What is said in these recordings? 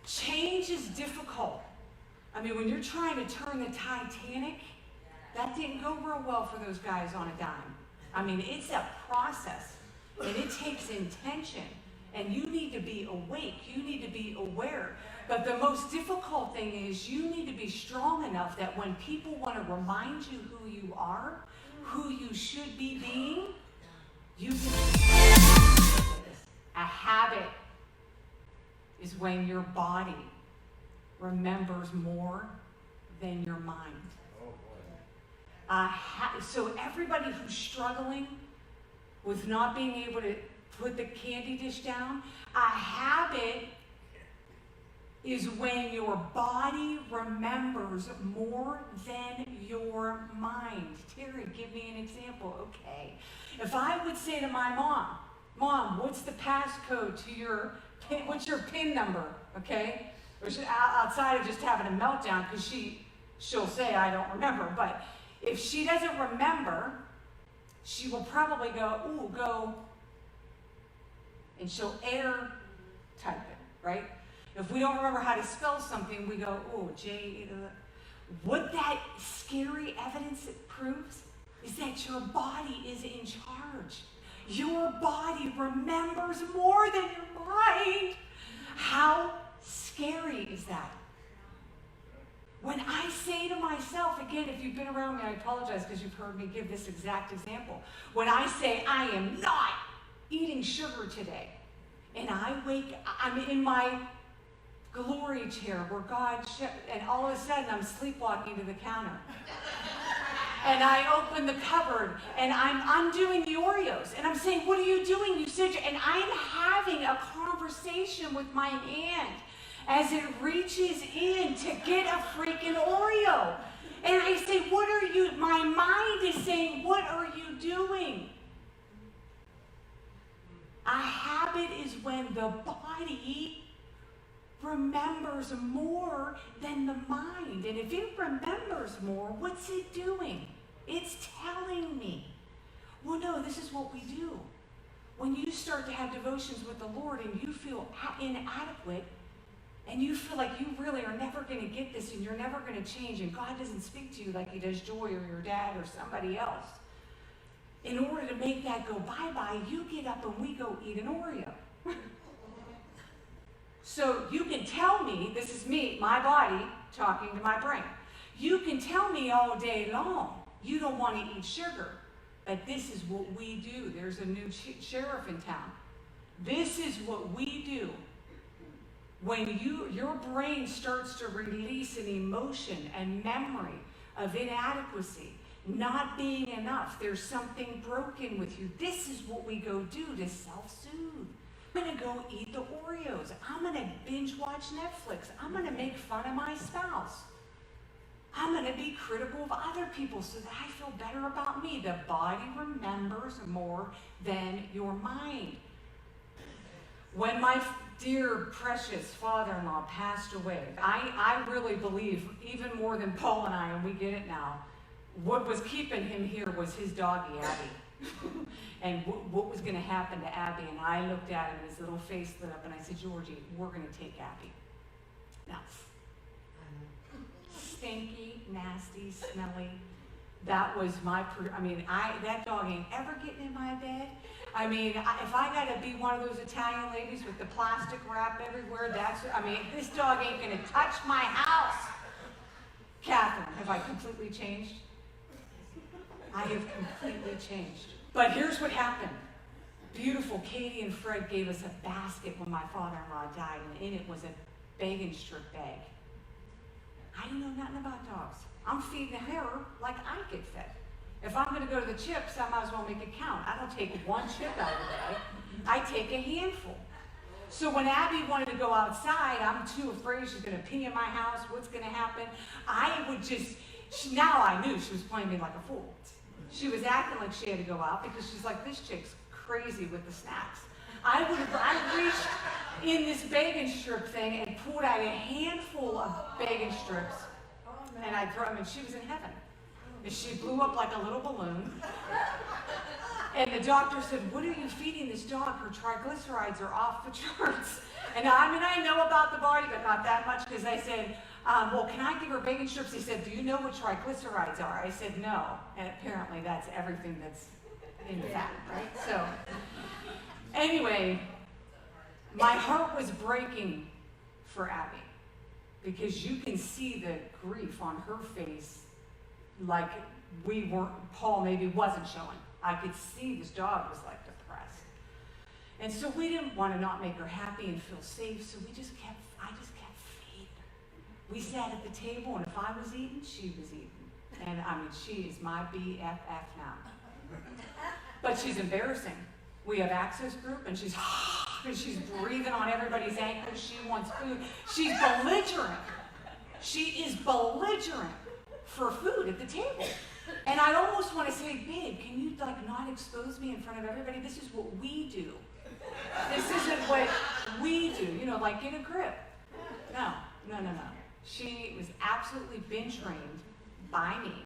Change is difficult. I mean, when you're trying to turn the Titanic, that didn't go real well for those guys on a dime. I mean, it's a process, and it takes intention, and you need to be awake. You need to be aware. But the most difficult thing is you need to be strong enough that when people want to remind you who you are, who you should be being, you can. A habit is when your body remembers more than your mind. So everybody who's struggling with not being able to put the candy dish down, a habit is when your body remembers more than your mind. Terry, give me an example. Okay. If I would say to my mom, Mom, what's the passcode to your PIN, what's your PIN number? Okay? Outside of just having a meltdown, because she'll say, I don't remember. But if she doesn't remember, she will probably go, and she'll air type it, right? If we don't remember how to spell something, we go, J. What that scary evidence proves is that your body is in charge. Your body remembers more than your mind. How scary is that? When I say to myself, again, if you've been around me, I apologize because you've heard me give this exact example. When I say, I am not eating sugar today, and I'm in my glory chair where God, and all of a sudden I'm sleepwalking to the counter. And I open the cupboard, and I'm undoing the Oreos. And I'm saying, what are you doing? You said, and I'm having a conversation with my hand as it reaches in to get a freaking Oreo. And I say, what are you, my mind is saying, what are you doing? A habit is when the body remembers more than the mind. And if it remembers more, what's it doing? It's telling me, well, no, this is what we do. When you start to have devotions with the Lord and you feel inadequate and you feel like you really are never going to get this and you're never going to change and God doesn't speak to you like he does Joy or your dad or somebody else, in order to make that go bye-bye, you get up and we go eat an Oreo. So you can tell me, this is me, my body talking to my brain. You can tell me all day long, you don't want to eat sugar, but this is what we do. There's a new sheriff in town. This is what we do. When your brain starts to release an emotion and memory of inadequacy, not being enough, there's something broken with you. This is what we go do to self-soothe. I'm going to go eat the Oreos. I'm going to binge watch Netflix. I'm going to make fun of my spouse. I'm going to be critical of other people so that I feel better about me. The body remembers more than your mind. When my dear, precious father-in-law passed away, I really believe, even more than Paul and I, and we get it now, what was keeping him here was his doggy, Abby. And what was going to happen to Abby. And I looked at him and his little face lit up and I said, Georgie, we're going to take Abby. Now, stinky, nasty, smelly. That was that dog ain't ever getting in my bed. I mean, if I got to be one of those Italian ladies with the plastic wrap everywhere, this dog ain't going to touch my house. Catherine, have I completely changed? I have completely changed. But here's what happened. Beautiful Katie and Fred gave us a basket when my father-in-law died, and in it was a bacon strip bag. I don't know nothing about dogs. I'm feeding her like I get fed. If I'm going to go to the chips, I might as well make it count. I don't take one chip out of the day. I take a handful. So when Abby wanted to go outside, I'm too afraid she's going to pee in my house. What's going to happen? Now I knew she was playing me like a fool. She was acting like she had to go out because she's like, this chick's crazy with the snacks. I reached in this bacon strip thing and pulled out a handful of bacon strips, and she was in heaven. And she blew up like a little balloon. And the doctor said, what are you feeding this dog? Her triglycerides are off the charts. And I know about the body, but not that much, because I said, well, can I give her bacon strips? He said, do you know what triglycerides are? I said, no. And apparently that's everything that's in fat, right? So, anyway, my heart was breaking for Abby, because you can see the grief on her face, like Paul maybe wasn't showing. I could see this dog was like depressed. And so we didn't want to not make her happy and feel safe, so I just kept feeding her. We sat at the table, and if I was eating, she was eating. And she is my BFF now. But she's embarrassing. We have access group, and she's breathing on everybody's ankles. She wants food. She's belligerent. She is belligerent for food at the table. And I almost want to say, babe, can you not expose me in front of everybody? This is what we do. This isn't what we do, like get a grip. No. She was absolutely been trained by me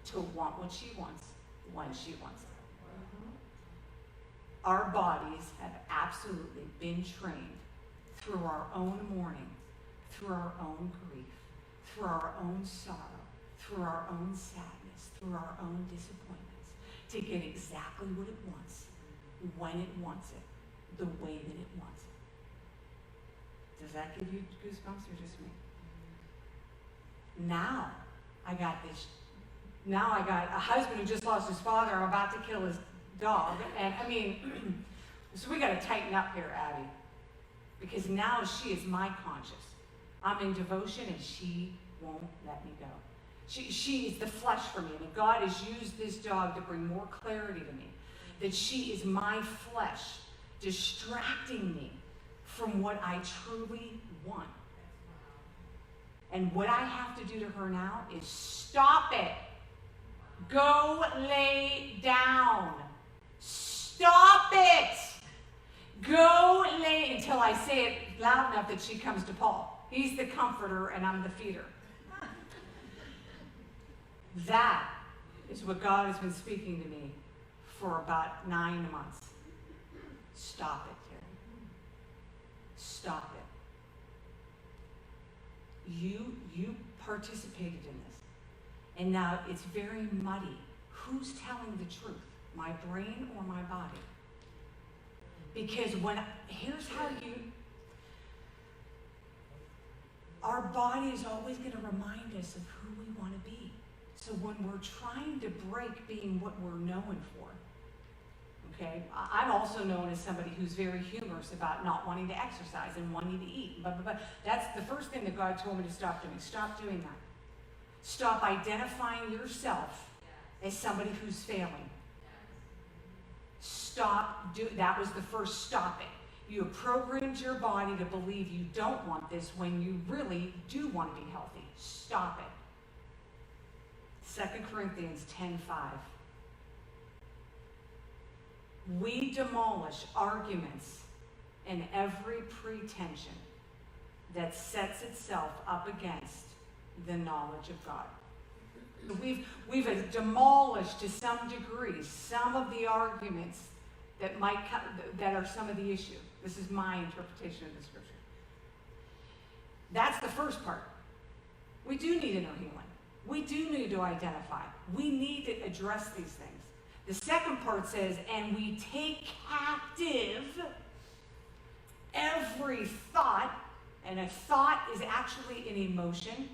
to want what she wants when she wants it. Our bodies have absolutely been trained through our own mourning, through our own grief, through our own sorrow, through our own sadness, through our own disappointments, to get exactly what it wants, when it wants it, the way that it wants it. Does that give you goosebumps or just me? Now I got a husband who just lost his father. I'm about to kill his dog. And so we got to tighten up here, Abby, because now she is my conscience. I'm in devotion, and she won't let me go. She is the flesh for me. And God has used this dog to bring more clarity to me, that she is my flesh, distracting me from what I truly want. And what I have to do to her now is stop it. Go lay down. Stop it. Go lay, until I say it loud enough that she comes to Paul. He's the comforter and I'm the feeder. That is what God has been speaking to me for about 9 months. Stop it, Teri. Stop it. You participated in this. And now it's very muddy. Who's telling the truth? My brain or my body? Because here's how our body is always going to remind us of who we want to be. So when we're trying to break being what we're known for, okay? I'm also known as somebody who's very humorous about not wanting to exercise and wanting to eat. But that's the first thing that God told me to stop doing. Stop doing that. Stop identifying yourself as somebody who's failing. That was the first stop it. You have programmed your body to believe you don't want this when you really do want to be healthy. Stop it. 2 Corinthians 10:5. We demolish arguments and every pretension that sets itself up against the knowledge of God. We've demolished to some degree some of the arguments that are some of the issue. This is my interpretation of the scripture. That's the first part. We do need inner healing. We do need to identify. We need to address these things. The second part says, and we take captive every thought, and a thought is actually an emotion.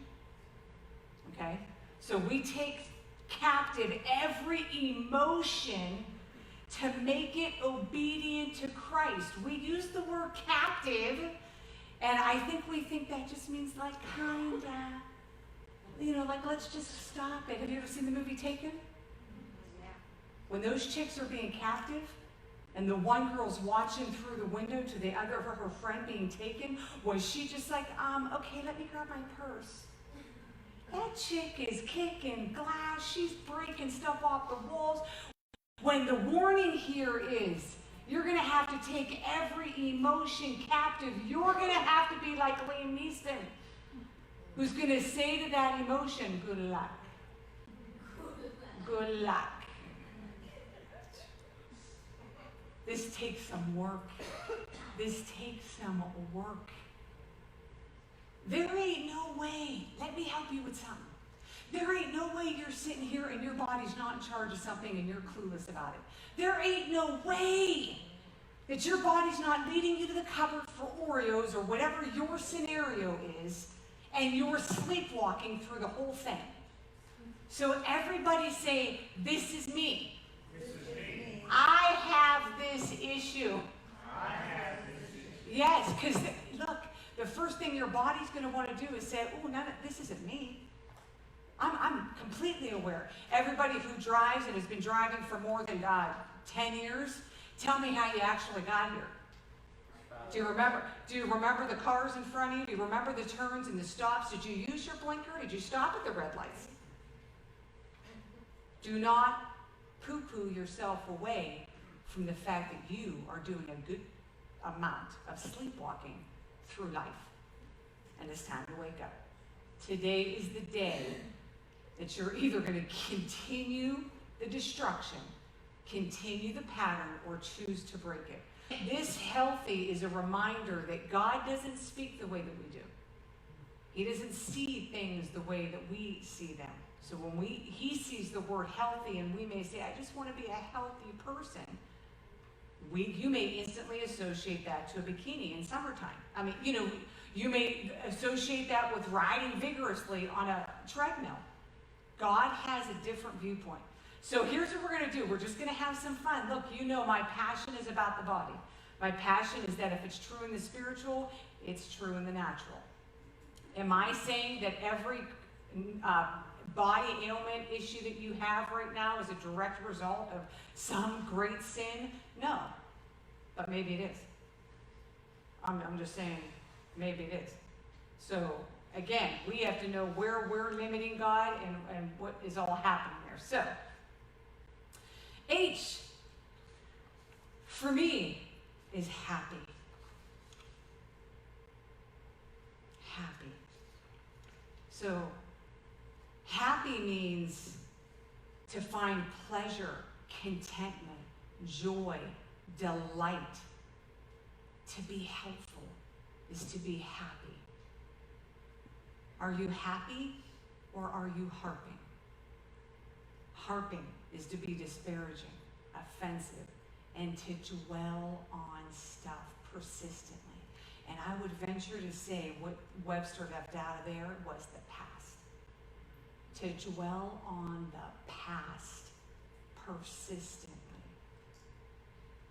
Okay? So we take captive every emotion to make it obedient to Christ. We use the word captive, and I think we think that just means kinda, let's just stop it. Have you ever seen the movie Taken? Yeah. When those chicks are being captive, and the one girl's watching through the window to the other of her friend being taken, was she just okay, let me grab my purse? That chick is kicking glass. She's breaking stuff off the walls. When the warning here is, you're going to have to take every emotion captive. You're going to have to be like Liam Neeson, who's going to say to that emotion, good luck. Good luck. This takes some work. This takes some work. There ain't no way. Let me help you with something. There ain't no way you're sitting here and your body's not in charge of something and you're clueless about it. There ain't no way that your body's not leading you to the cupboard for Oreos or whatever your scenario is, and you're sleepwalking through the whole thing. So everybody say, this is me. This is me. I have this issue. I have this issue. Yes, because look, the first thing your body's going to want to do is say, oh, this isn't me. I'm completely aware. Everybody who drives and has been driving for more than 10 years, tell me how you actually got here. Do you remember the cars in front of you? Do you remember the turns and the stops? Did you use your blinker? Did you stop at the red lights? Do not poo-poo yourself away from the fact that you are doing a good amount of sleepwalking through life. And it's time to wake up. Today is the day that you're either going to continue the destruction, continue the pattern, or choose to break it. This healthy is a reminder that God doesn't speak the way that we do. He doesn't see things the way that we see them. So when he sees the word healthy, and we may say, I just want to be a healthy person, you may instantly associate that to a bikini in summertime. I mean, you may associate that with riding vigorously on a treadmill. God has a different viewpoint. So here's what we're going to do. We're just going to have some fun. Look, my passion is about the body. My passion is that if it's true in the spiritual, it's true in the natural. Am I saying that every body ailment issue that you have right now is a direct result of some great sin? No. But maybe it is. I'm just saying, maybe it is. So, again, we have to know where we're limiting God and what is all happening there. So, H, for me, is happy. Happy. So, happy means to find pleasure, contentment, joy, delight. To be helpful is to be happy. Are you happy or are you harping? Harping is to be disparaging, offensive, and to dwell on stuff persistently. And I would venture to say what Webster left out of there was the past. To dwell on the past persistently.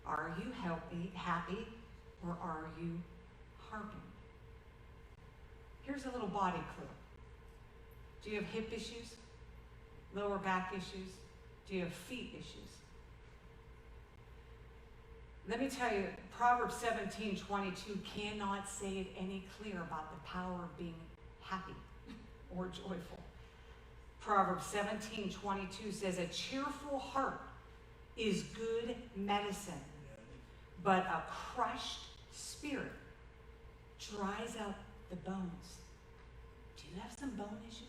Are you happy, or are you harping? Here's a little body clue. Do you have hip issues? Lower back issues? Do you have feet issues? Let me tell you, Proverbs 17:22 cannot say it any clearer about the power of being happy or joyful. Proverbs 17:22 says, a cheerful heart is good medicine, but a crushed spirit dries up the bones. Do you have some bone issues?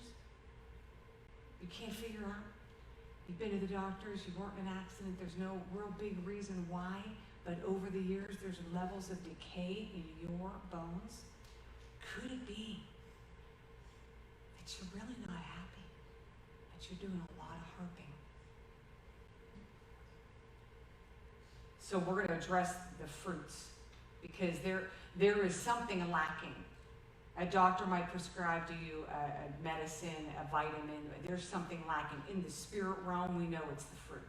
You can't figure out? You've been to the doctors, you weren't in an accident, there's no real big reason why, but over the years there's levels of decay in your bones. Could it be that you're really not happy, that you're doing a lot of harping? So we're going to address the fruits, because there is something lacking. A doctor might prescribe to you a medicine, a vitamin. There's something lacking. In the spirit realm, we know it's the fruit.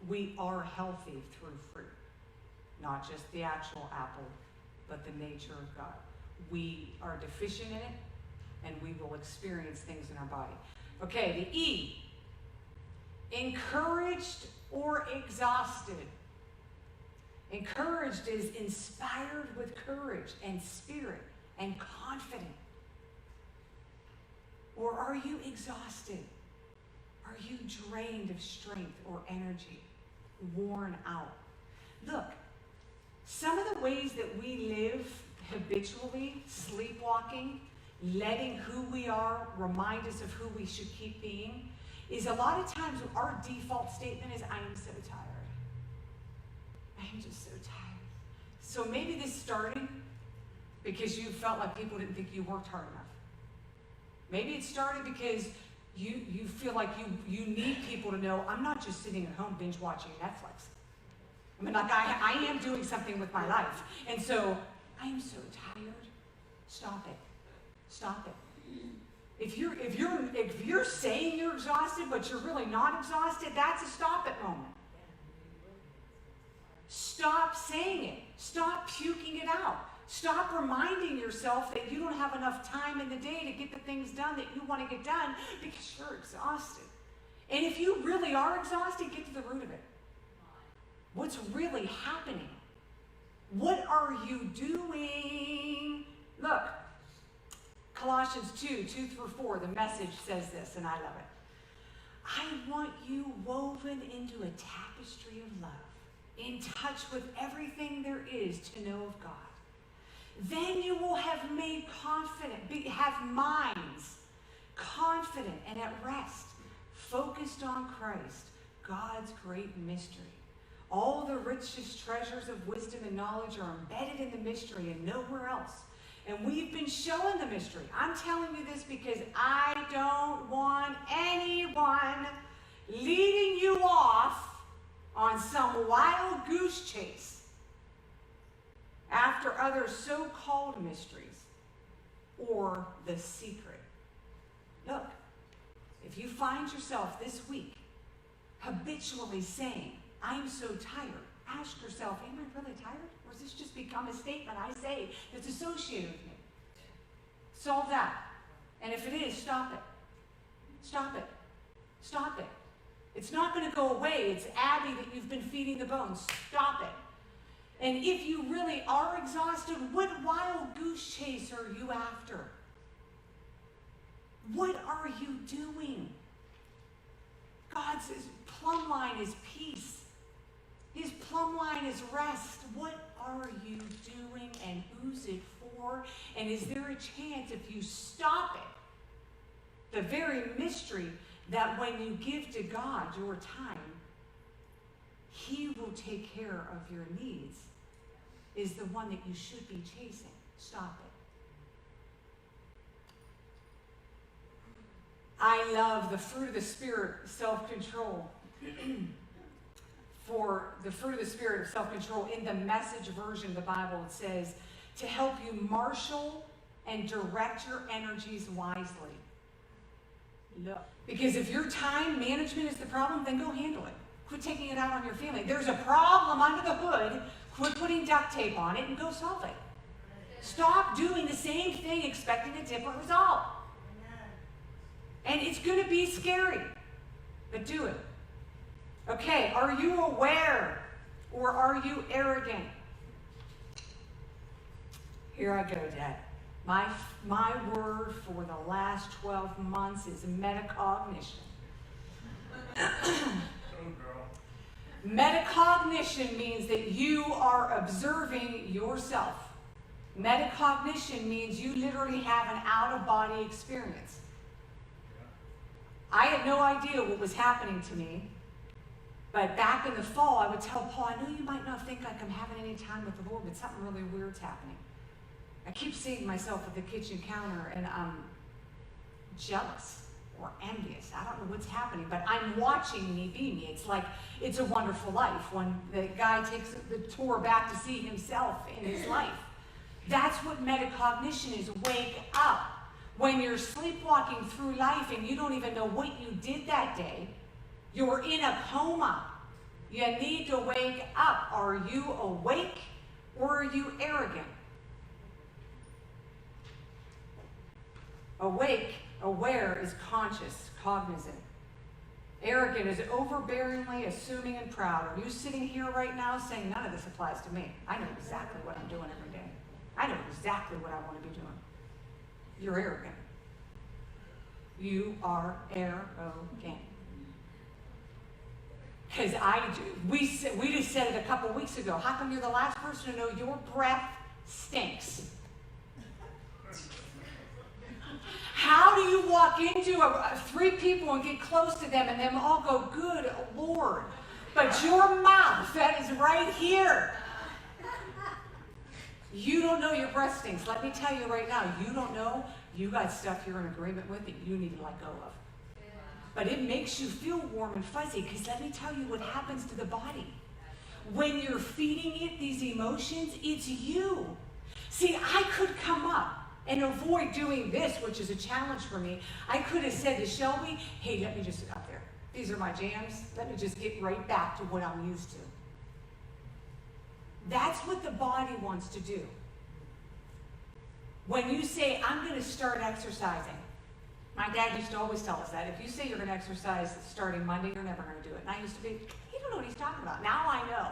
We are healthy through fruit. Not just the actual apple, but the nature of God. We are deficient in it, and we will experience things in our body. Okay, the E. Encouraged or exhausted. Encouraged is inspired with courage and spirit and confident. Or are you exhausted? Are you drained of strength or energy? Worn out? Look, some of the ways that we live habitually, sleepwalking, letting who we are remind us of who we should keep being, is a lot of times our default statement is, I am so tired. I'm just so tired. So maybe this started because you felt like people didn't think you worked hard enough. Maybe it started because you feel like you need people to know, I'm not just sitting at home binge watching Netflix. I mean, like I am doing something with my life. And so, I am so tired. Stop it. Stop it. If you're saying you're exhausted, but you're really not exhausted, that's a stop it moment. Stop saying it. Stop puking it out. Stop reminding yourself that you don't have enough time in the day to get the things done that you want to get done because you're exhausted. And if you really are exhausted, get to the root of it. What's really happening? What are you doing? Look, Colossians 2:2-4, the Message says this, and I love it. I want you woven into a tapestry of love, in touch with everything there is to know of God. Then you will have made have minds confident and at rest, focused on Christ, God's great mystery. All the richest treasures of wisdom and knowledge are embedded in the mystery and nowhere else. And we've been shown the mystery. I'm telling you this because I don't want anyone leading you off on some wild goose chase after other so-called mysteries or the secret. Look, if you find yourself this week habitually saying, I'm so tired, ask yourself, am I really tired? Or has this just become a statement I say that's associated with me? Solve that. And if it is, stop it. Stop it. Stop it. It's not going to go away. It's Abby that you've been feeding the bones. Stop it. And if you really are exhausted, what wild goose chase are you after? What are you doing? God says plumb line is peace. His plumb line is rest. What are you doing and who's it for? And is there a chance if you stop it, the very mystery that when you give to God your time, He will take care of your needs, is the one that you should be chasing. Stop it. I love the fruit of the Spirit, self-control. For the fruit of the Spirit of self-control, in the Message version of the Bible, it says, to help you marshal and direct your energies wisely. Look, because if your time management is the problem, then go handle it. Quit taking it out on your family. There's a problem under the hood. Quit putting duct tape on it and go solve it. Stop doing the same thing expecting a different result. And it's going to be scary, but do it. Okay, are you aware or are you arrogant? Here I go, Dad. My word for the last 12 months is metacognition. Metacognition means that you are observing yourself. Metacognition means you literally have an out-of-body experience. I had no idea what was happening to me. But back in the fall, I would tell Paul, I know you might not think like I'm having any time with the Lord, but something really weird's happening. I keep seeing myself at the kitchen counter, and I'm jealous or envious. I don't know what's happening, but I'm watching me be me. It's like It's a Wonderful Life, when the guy takes the tour back to see himself in his life. That's what metacognition is. Wake up. When you're sleepwalking through life and you don't even know what you did that day, you're in a coma. You need to wake up. Are you awake or are you arrogant? Awake, aware, is conscious, cognizant. Arrogant is overbearingly assuming and proud. Are you sitting here right now saying, none of this applies to me? I know exactly what I'm doing every day. I know exactly what I want to be doing. You're arrogant. You are arrogant. Because we just said it a couple weeks ago. How come you're the last person to know your breath stinks? How do you walk into three people and get close to them and them all go, good Lord, But your mouth, that is right here. You don't know your breath stinks. Let me tell you right now, you don't know. You got stuff you're in agreement with that you need to let go of. But it makes you feel warm and fuzzy, because let me tell you what happens to the body. When you're feeding it these emotions, it's you. See, I could come up and avoid doing this, which is a challenge for me. I could have said to Shelby, hey, let me just sit out there. These are my jams. Let me just get right back to what I'm used to. That's what the body wants to do. When you say, I'm going to start exercising, my dad used to always tell us that. If you say you're going to exercise starting Monday, you're never going to do it. And I used to be, he don't know what he's talking about. Now I know.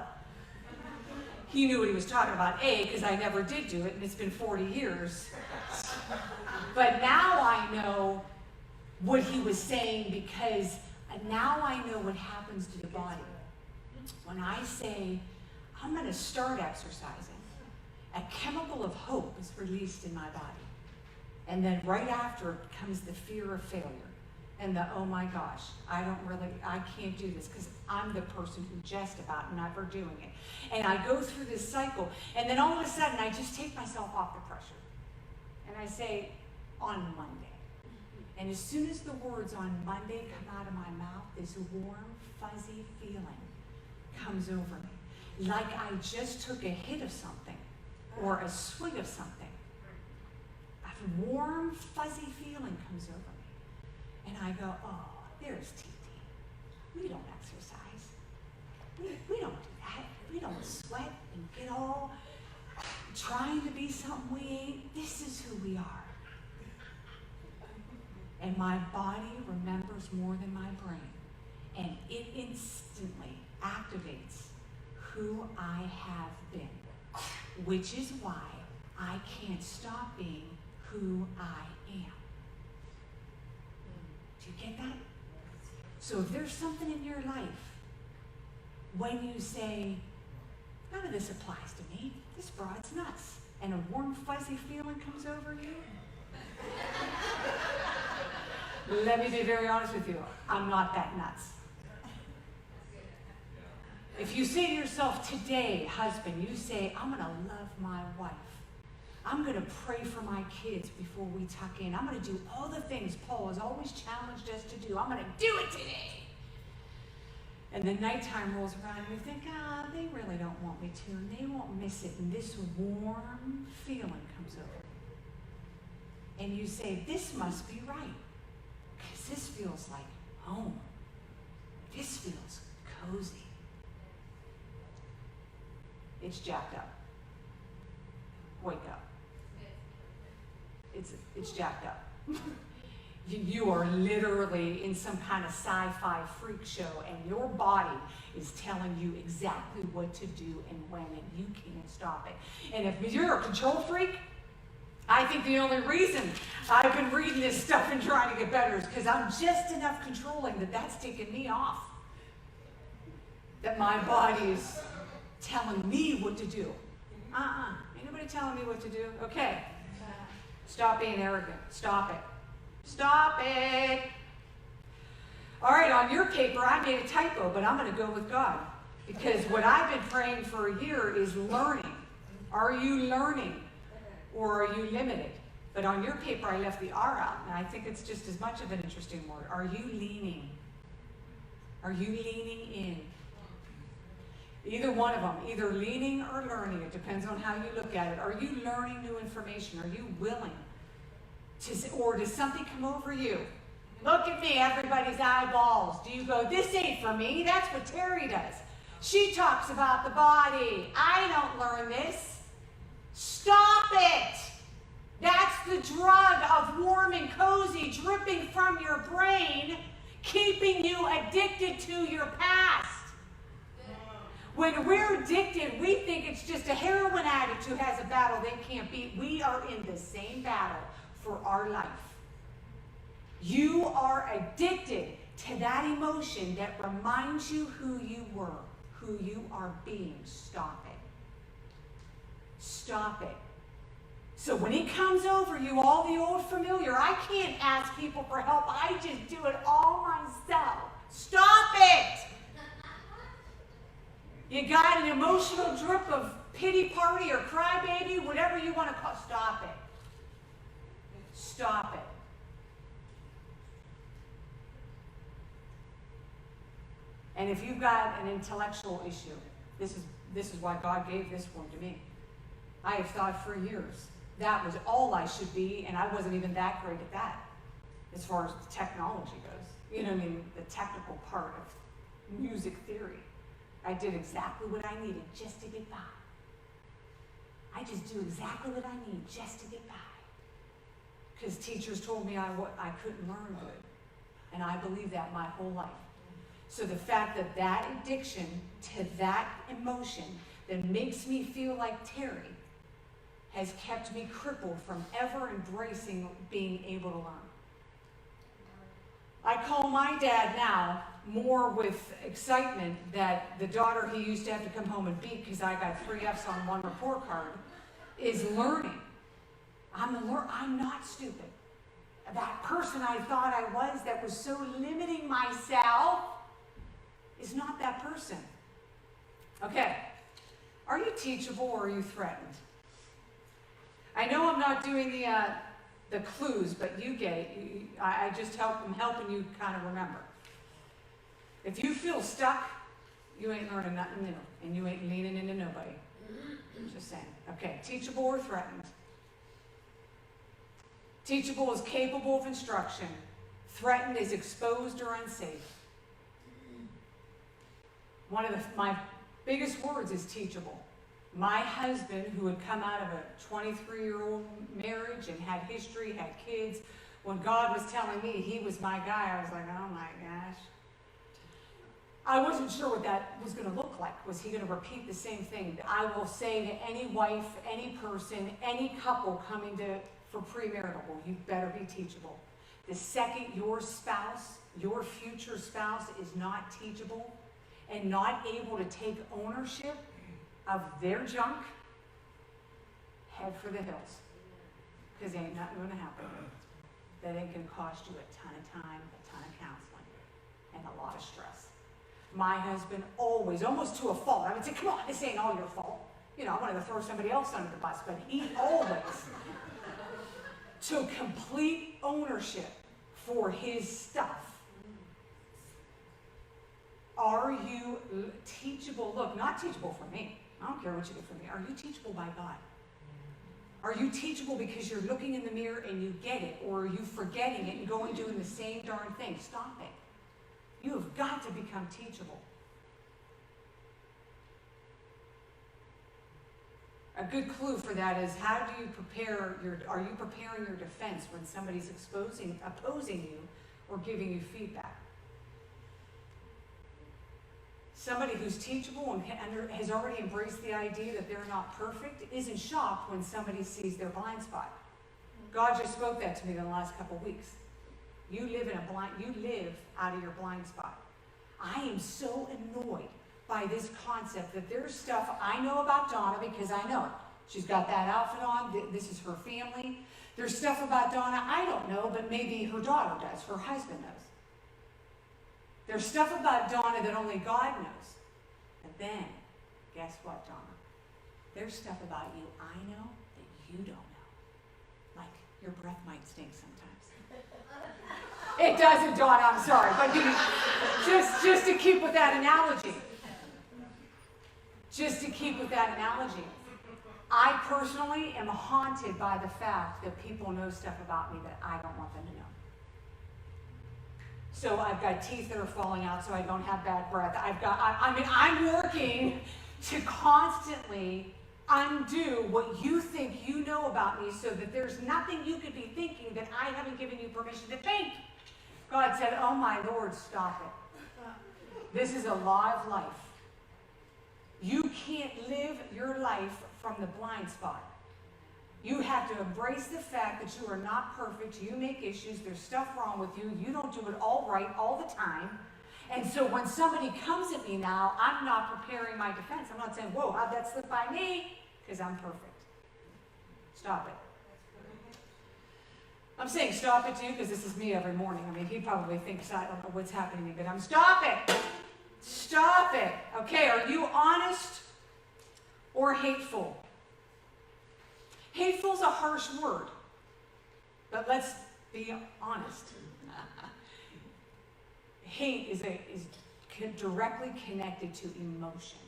He knew what he was talking about, A, because I never did do it, and it's been 40 years. But now I know what he was saying, because now I know what happens to the body. When I say, I'm going to start exercising, a chemical of hope is released in my body. And then right after comes the fear of failure and the, oh my gosh, I can't do this, because I'm the person who just about never doing it. And I go through this cycle, and then all of a sudden I just take myself off the pressure. And I say, on Monday. And as soon as the words on Monday come out of my mouth, this warm, fuzzy feeling comes over me. Like I just took a hit of something or a swig of something. A warm, fuzzy feeling comes over me. And I go, oh, there's TT. We don't exercise. We don't do that. We don't sweat and get all trying to be something we ain't. This is who we are. And my body remembers more than my brain. And it instantly activates who I have been. Which is why I can't stop being who I am. Do you get that? So if there's something in your life, when you say, none of this applies to me, this broad's nuts, and a warm, fuzzy feeling comes over you, let me be very honest with you, I'm not that nuts. If you say to yourself today, husband, you say, I'm going to love my wife. I'm going to pray for my kids before we tuck in. I'm going to do all the things Paul has always challenged us to do. I'm going to do it today. And then nighttime rolls around and you think, they really don't want me to, and they won't miss it. And this warm feeling comes over. And you say, this must be right. Because this feels like home. This feels cozy. It's jacked up. Wake up. It's jacked up. You are literally in some kind of sci-fi freak show, and your body is telling you exactly what to do and when, and you can't stop it. And if you're a control freak, I think the only reason I've been reading this stuff and trying to get better is because I'm just enough controlling that that's taking me off. That my body is telling me what to do. Ain't nobody telling me what to do? Okay. Stop being arrogant. Stop it. Stop it. All right, on your paper, I made a typo, but I'm going to go with God. Because what I've been praying for a year is learning. Are you learning? Or are you limited? But on your paper, I left the R out, and I think it's just as much of an interesting word. Are you leaning? Are you leaning in? Either one of them, either leaning or learning. It depends on how you look at it. Are you learning new information? Are you willing to, or does something come over you? Look at me, everybody's eyeballs. Do you go, this ain't for me? That's what Teri does. She talks about the body. I don't learn this. Stop it. That's the drug of warm and cozy dripping from your brain, keeping you addicted to your past. When we're addicted, we think it's just a heroin addict who has a battle they can't beat. We are in the same battle for our life. You are addicted to that emotion that reminds you who you were, who you are being. Stop it. Stop it. So when it comes over you, all the old familiar, I can't ask people for help. I just do it all myself. Stop it. You got an emotional drip of pity party or crybaby, whatever you want to call it. Stop it. Stop it. And if you've got an intellectual issue, this is why God gave this one to me. I have thought for years that was all I should be, and I wasn't even that great at that as far as technology goes. You know what I mean? The technical part of music theory. I did exactly what I needed just to get by. I just do exactly what I need just to get by. Because teachers told me I couldn't learn good. And I believed that my whole life. So the fact that that addiction to that emotion that makes me feel like Teri has kept me crippled from ever embracing being able to learn. I call my dad now more with excitement that the daughter he used to have to come home and beat because I got 3 F's on 1 report card is learning. I'm not stupid. That person I thought I was that was so limiting myself is not that person. Okay. Are you teachable or are you threatened? I know I'm not doing the clues, but you get it. I just I'm helping you kind of remember. If you feel stuck, you ain't learning nothing new, and you ain't leaning into nobody. Just saying. Okay, teachable or threatened? Teachable is capable of instruction. Threatened is exposed or unsafe. One of my biggest words is teachable. My husband, who had come out of a 23-year-old marriage and had history, had kids, when God was telling me he was my guy, I was like, oh my gosh. I wasn't sure what that was going to look like. Was he going to repeat the same thing? I will say to any wife, any person, any couple coming for premarital, you better be teachable. The second your spouse, your future spouse, is not teachable and not able to take ownership of their junk, head for the hills. Because ain't nothing going to happen. That ain't going to cost you a ton of time, a ton of counseling, and a lot of stress. My husband always, almost to a fault, I would say, come on, this ain't all your fault. You know, I wanted to throw somebody else under the bus, but he always took complete ownership for his stuff. Are you teachable? Look, not teachable for me. I don't care what you do for me. Are you teachable by God? Are you teachable because you're looking in the mirror and you get it, or are you forgetting it and going doing the same darn thing? Stop it. You have got to become teachable. A good clue for that is, how do you are you preparing your defense when somebody's opposing you or giving you feedback? Somebody who's teachable and has already embraced the idea that they're not perfect isn't shocked when somebody sees their blind spot. God just spoke that to me in the last couple of weeks. You live out of your blind spot. I am so annoyed by this concept that there's stuff I know about Donna because I know it. She's got that outfit on. This is her family. There's stuff about Donna I don't know, but maybe her daughter does, her husband knows. There's stuff about Donna that only God knows. And then, guess what, Donna? There's stuff about you I know that you don't know. Like, your breath might stink sometimes. It doesn't, Donna, I'm sorry. But just to keep with that analogy. Just to keep with that analogy. I personally am haunted by the fact that people know stuff about me that I don't want them to know. So I've got teeth that are falling out so I don't have bad breath. I'm working to constantly undo what you think you know about me so that there's nothing you could be thinking that I haven't given you permission to think. God said, oh my Lord, stop it. This is a law of life. You can't live your life from the blind spot. You have to embrace the fact that you are not perfect. You make issues. There's stuff wrong with you. You don't do it all right all the time. And so when somebody comes at me now, I'm not preparing my defense. I'm not saying, whoa, how'd that slip by me? Because I'm perfect. Stop it. I'm saying stop it too because this is me every morning. I mean, he probably thinks I don't know what's happening to me, but I'm stop it. Stop it. Okay, are you honest or hateful? Hateful is a harsh word, but let's be honest. Hate is directly connected to emotion.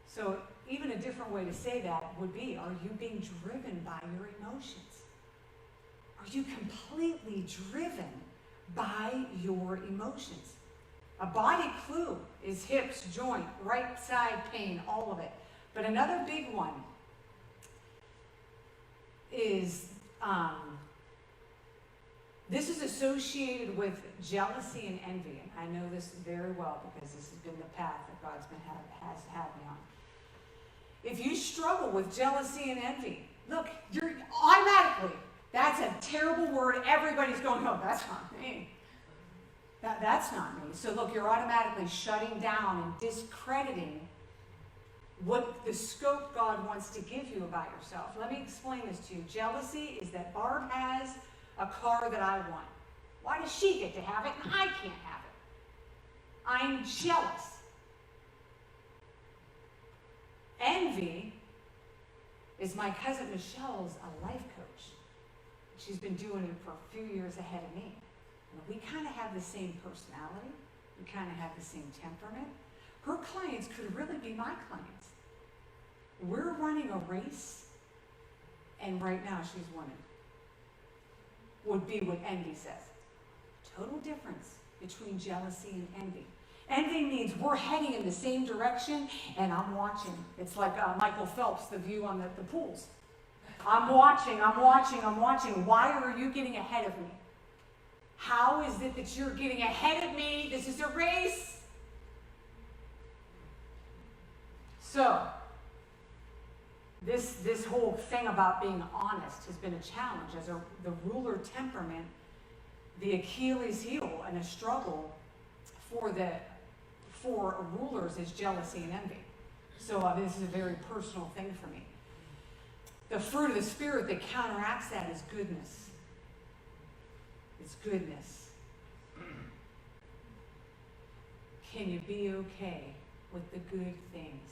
So even a different way to say that would be, are you being driven by your emotions? Are you completely driven by your emotions? A body clue is hips, joint, right side pain, all of it. But another big one is, this is associated with jealousy and envy. And I know this very well because this has been the path that God's has had me on. If you struggle with jealousy and envy, look, you're automatically, that's a terrible word. Everybody's going, oh, that's not me. That's not me. So look, you're automatically shutting down and discrediting what the scope God wants to give you about yourself. Let me explain this to you. Jealousy is that Barb has a car that I want. Why does she get to have it and I can't have it? I'm jealous. Envy is my cousin Michelle's a life coach. She's been doing it for a few years ahead of me. And we kind of have the same personality. We kind of have the same temperament. Her clients could really be my clients. We're running a race, and right now she's winning. Would be what envy says. Total difference between jealousy and envy. Envy means we're heading in the same direction, and I'm watching. It's like Michael Phelps, the view on the pools. I'm watching. Why are you getting ahead of me? How is it that you're getting ahead of me? This is a race. So, this whole thing about being honest has been a challenge. As the ruler temperament, the Achilles heel and a struggle for rulers is jealousy and envy. So this is a very personal thing for me. The fruit of the Spirit that counteracts that is goodness. It's goodness. Can you be okay with the good things?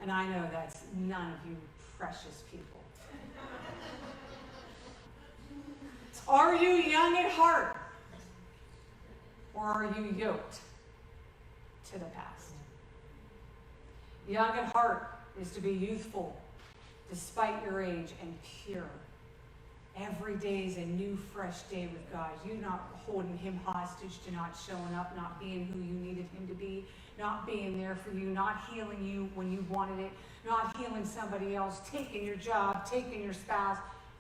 And I know that's none of you precious people. Are you young at heart? Or are you yoked to the past? Young at heart is to be youthful despite your age and pure. Every day is a new, fresh day with God. You're not holding him hostage to not showing up, not being who you needed him to be, not being there for you, not healing you when you wanted it, not healing somebody else, taking your job, taking your spouse.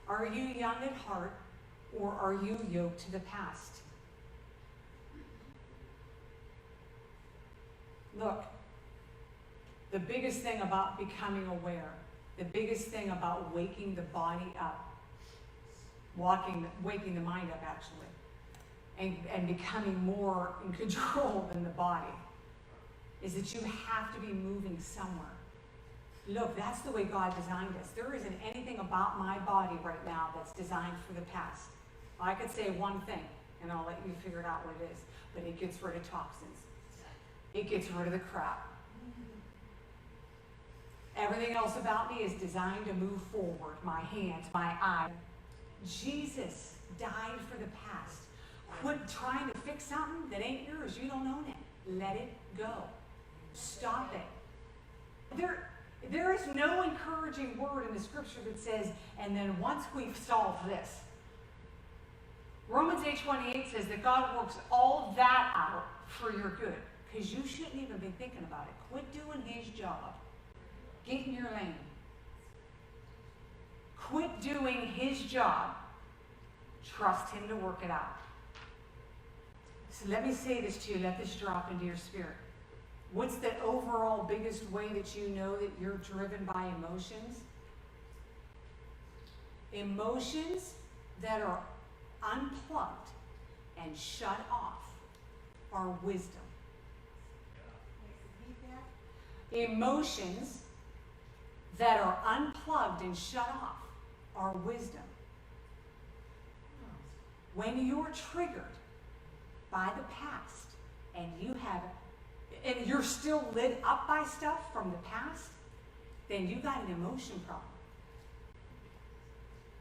Are you young at heart, or are you yoked to the past? Look, the biggest thing about becoming aware, the biggest thing about waking the body up, waking the mind up actually, and becoming more in control than the body, is that you have to be moving somewhere. Look, that's the way God designed us. There isn't anything about my body right now that's designed for the past. I could say one thing, and I'll let you figure it out what it is, but it gets rid of toxins. It gets rid of the crap. Everything else about me is designed to move forward. My hands, my eyes. Jesus died for the past. Quit trying to fix something that ain't yours. You don't own it. Let it go. Stop it. There is no encouraging word in the scripture that says, and then once we've solved this. Romans 8:28 says that God works all that out for your good. Because you shouldn't even be thinking about it. Quit doing his job. Get in your lane. Quit doing his job. Trust him to work it out. So let me say this to you. Let this drop into your spirit. What's the overall biggest way that you know that you're driven by emotions? Emotions that are unplugged and shut off are wisdom. Emotions that are unplugged and shut off are wisdom. When you're triggered, by the past, and you're still lit up by stuff from the past, then you got an emotion problem.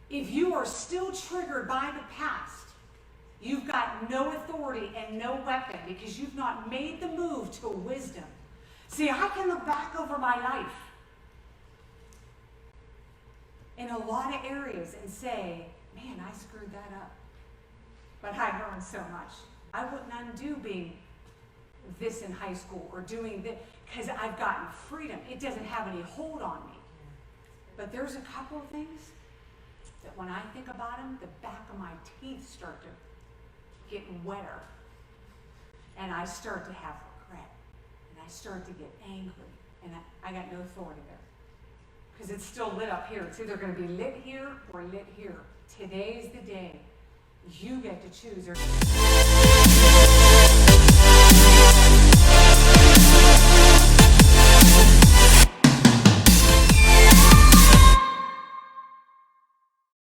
If you are still triggered by the past, you've got no authority and no weapon because you've not made the move to wisdom. See, I can look back over my life in a lot of areas and say, man, I screwed that up. But I learned so much. I wouldn't undo being this in high school or doing this because I've gotten freedom. It doesn't have any hold on me. But there's a couple of things that when I think about them, the back of my teeth start to get wetter. And I start to have regret. And I start to get angry. And I got no authority there. Because it's still lit up here. It's either going to be lit here or lit here. Today's the day. You get to choose.